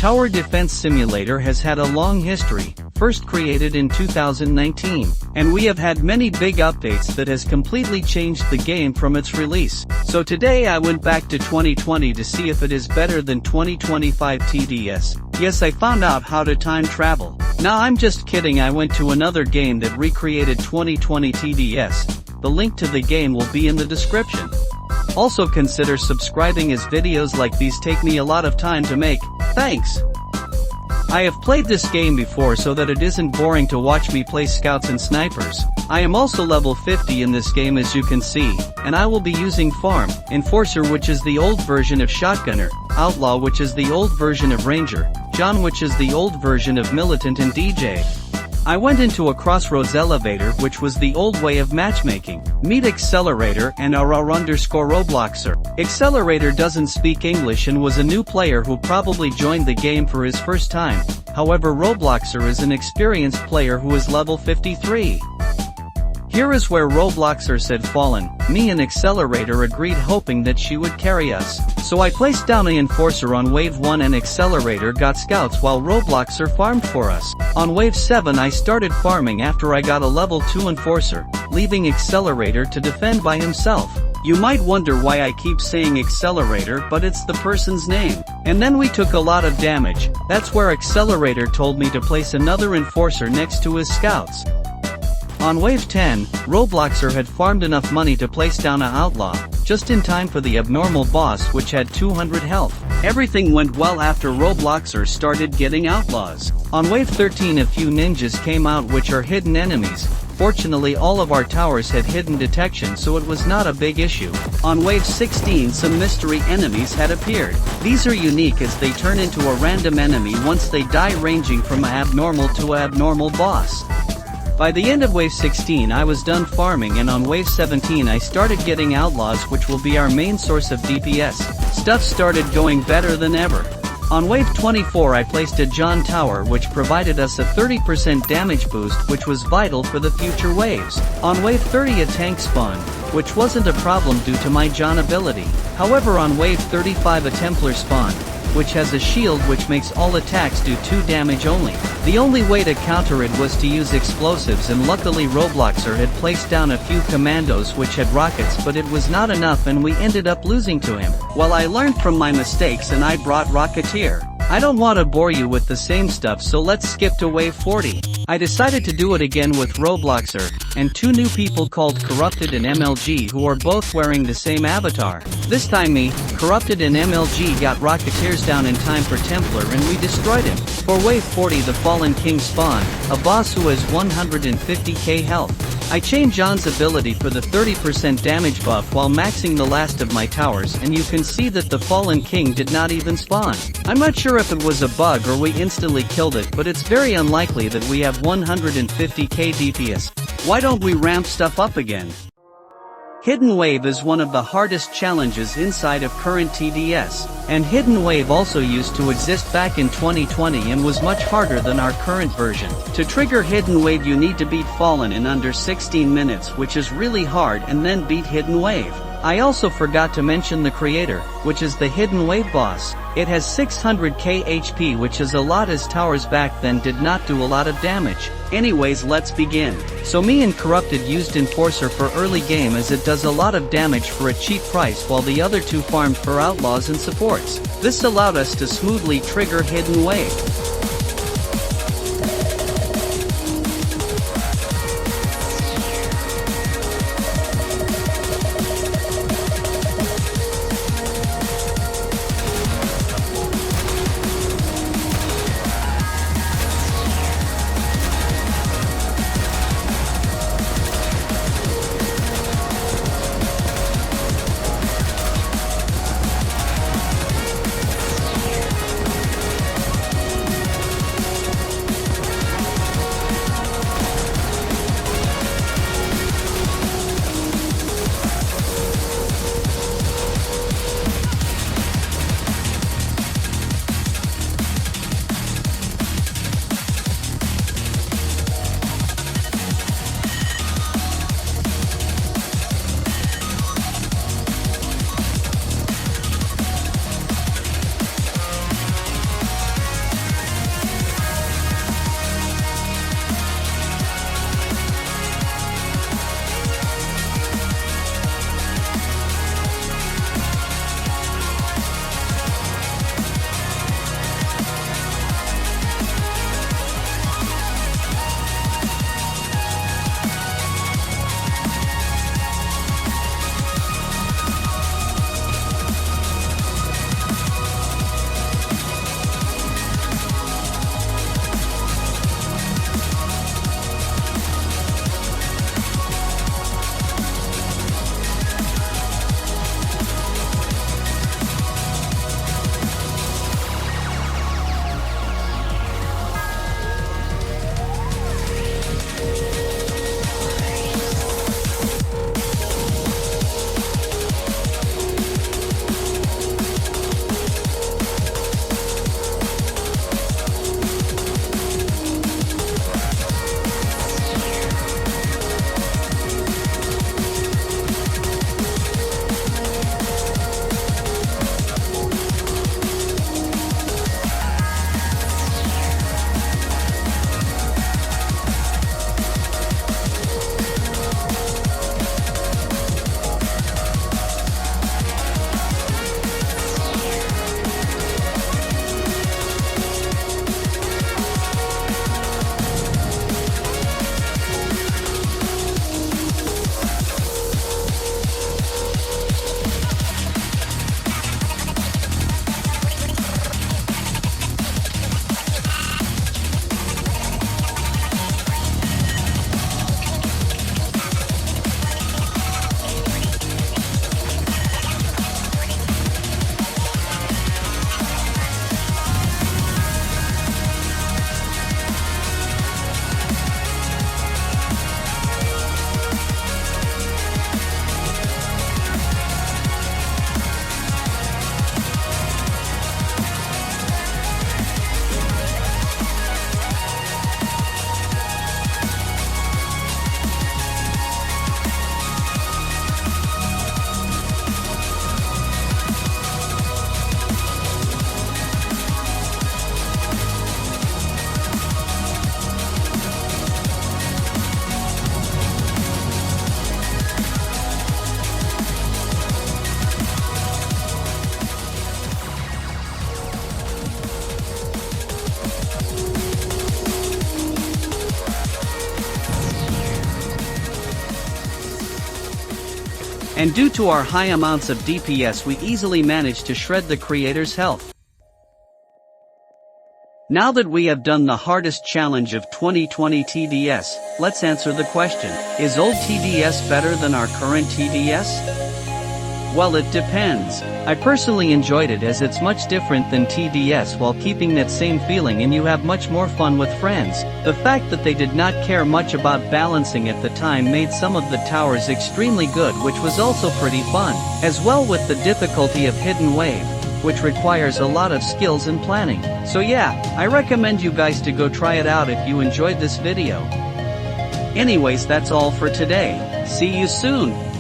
Tower Defense Simulator has had a long history, first created in 2019, and we have had many big updates that has completely changed the game from its release. So today I went back to 2020 to see if it is better than 2025 TDS. Yes, I found out how to time travel. Nah, I'm just kidding, I went to another game that recreated 2020 TDS. The link to the game will be in the description. Also consider subscribing as videos like these take me a lot of time to make. Thanks! I have played this game before so that it isn't boring to watch me play scouts and snipers. I am also level 50 in this game as you can see, and I will be using Farm, Enforcer which is the old version of Shotgunner, Outlaw which is the old version of Ranger, John which is the old version of Militant and DJ. I went into a Crossroads elevator which was the old way of matchmaking. Meet Accelerator and _Robloxer. Accelerator doesn't speak English and was a new player who probably joined the game for his first time. However, Robloxer is an experienced player who is level 53. Here is where Robloxer said fallen. Me and Accelerator agreed hoping that she would carry us. So I placed down an Enforcer on wave 1 and Accelerator got scouts while Robloxer farmed for us. On wave 7 I started farming after I got a level 2 Enforcer, leaving Accelerator to defend by himself. You might wonder why I keep saying Accelerator, but it's the person's name. And then we took a lot of damage. That's where Accelerator told me to place another Enforcer next to his scouts. On wave 10, Robloxer had farmed enough money to place down a Outlaw, just in time for the abnormal boss which had 200 health. Everything went well after Robloxer started getting Outlaws. On wave 13 a few ninjas came out which are hidden enemies. Fortunately all of our towers had hidden detection so it was not a big issue. On wave 16 some mystery enemies had appeared. These are unique as they turn into a random enemy once they die, ranging from abnormal to abnormal boss. By the end of wave 16 I was done farming, and on wave 17 I started getting Outlaws which will be our main source of DPS. Stuff started going better than ever. On wave 24 I placed a John Tower which provided us a 30% damage boost which was vital for the future waves. On wave 30 a tank spawned, which wasn't a problem due to my John ability. However, on wave 35 a Templar spawned, which has a shield which makes all attacks do 2 damage only. The only way to counter it was to use explosives, and luckily Robloxer had placed down a few commandos which had rockets, but it was not enough and we ended up losing to him. Well, I learned from my mistakes and I brought Rocketeer. I don't want to bore you with the same stuff, so let's skip to wave 40. I decided to do it again with Robloxer, and 2 new people called Corrupted and MLG who are both wearing the same avatar. This time me, Corrupted and MLG got Rocketeers down in time for Templar and we destroyed him. For wave 40 the Fallen King spawned, a boss who has 150k health. I changed John's ability for the 30% damage buff while maxing the last of my towers, and you can see that the Fallen King did not even spawn. I'm not sure if it was a bug or we instantly killed it, but it's very unlikely that we have 150k DPS. Why don't we ramp stuff up again? Hidden Wave is one of the hardest challenges inside of current TDS, and Hidden Wave also used to exist back in 2020 and was much harder than our current version. To trigger Hidden Wave you need to beat Fallen in under 16 minutes, which is really hard, and then beat Hidden Wave. I also forgot to mention the creator, which is the Hidden Wave boss. It has 600k HP, which is a lot as towers back then did not do a lot of damage. Anyways, let's begin. So me and Corrupted used Enforcer for early game as it does a lot of damage for a cheap price, while the other 2 farmed for Outlaws and supports. This allowed us to smoothly trigger Hidden Wave. And due to our high amounts of DPS we easily managed to shred the creator's health. Now that we have done the hardest challenge of 2020 TDS, let's answer the question, is old TDS better than our current TDS? Well, it depends. I personally enjoyed it as it's much different than TDS while keeping that same feeling and you have much more fun with friends. The fact that they did not care much about balancing at the time made some of the towers extremely good, which was also pretty fun, as well with the difficulty of Hidden Wave, which requires a lot of skills and planning. So yeah, I recommend you guys to go try it out if you enjoyed this video. Anyways, that's all for today. See you soon.